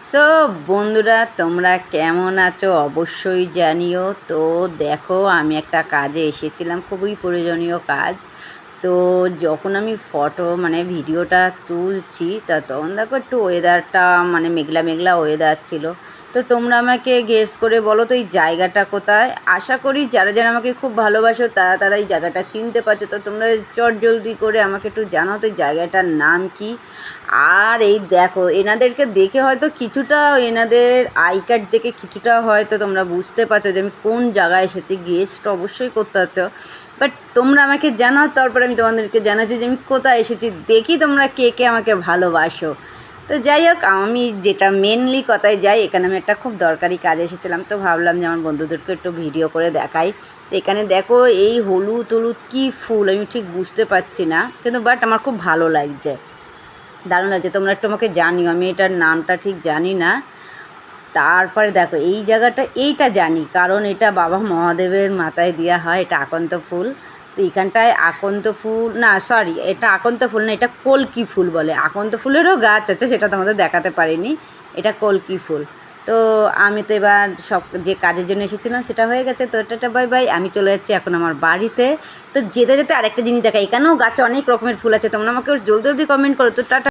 So বন্ধুরা, তোমরা কেমন আছো অবশ্যই জানিও। তো দেখো, আমি একটা কাজে এসেছিলাম, খুবই প্রয়োজনীয় কাজ। তো যখন আমি ভিডিওটা তুলছি, তখন দেখো একটু ওয়েদারটা মেঘলা মেঘলা ওয়েদার ছিল। তো তোমরা আমাকে গেস করে বলো তো এই জায়গাটা কোথায়। আশা করি যারা যারা আমাকে খুব ভালোবাসো তারা তারা এই জায়গাটা চিনতে পারছো। তো তোমরা চট জলদি করে আমাকে একটু জানাও তো এই জায়গাটার নাম কি। আর এই দেখো, এনাদেরকে দেখে হয়তো কিছুটা, এনাদের আই কার্ড দেখে কিছুটা হয়তো তোমরা বুঝতে পারছো যে আমি কোন জায়গায় এসেছি। গেস্ট অবশ্যই করতে পারছো, বাট তোমরা আমাকে জানাও, তারপরে আমি তোমাদেরকে জানাচ্ছি যে আমি কোথায় এসেছি। দেখি তোমরা কে কে আমাকে ভালোবাসো। তো যাই হোক, আমি যেটা মেনলি কথায় যাই, এখানে আমি একটা খুব দরকারি কাজে এসেছিলাম। তো ভাবলাম যে আমার বন্ধুদেরকে একটু ভিডিও করে দেখাই। তো এখানে দেখো, এই হলুদ হলুদ কী ফুল আমি ঠিক বুঝতে পারছি না, কিন্তু বাট আমার খুব ভালো লাগছে, দারুণ লাগছে। তোমরা একটু আমাকে জানিও, আমি এটার নামটা ঠিক জানি না। তারপরে দেখো এই জায়গাটা, এইটা জানি, কারণ এটা বাবা মহাদেবের মাথায় দেওয়া হয়। এটা আকন্ত ফুল। তো এখানটায় আকন্ত ফুল না, সরি, এটা আকন্ত ফুল না, এটা কলকি ফুল বলে। আকন্ত ফুলেরও গাছ আছে, সেটা তোমাদের দেখাতে পারিনি। এটা কলকি ফুল। তো আমি তো এবার সব যে কাজের জন্য এসেছিলাম সেটা হয়ে গেছে। তো এটা বাই বাই, আমি চলে যাচ্ছি এখন আমার বাড়িতে। তো যেতে যেতে আরেকটা জিনিস দেখা, এখানেও গাছে অনেক রকমের ফুল আছে। তোমরা আমাকে জলদি জলদি কমেন্ট করো। তো টাটা।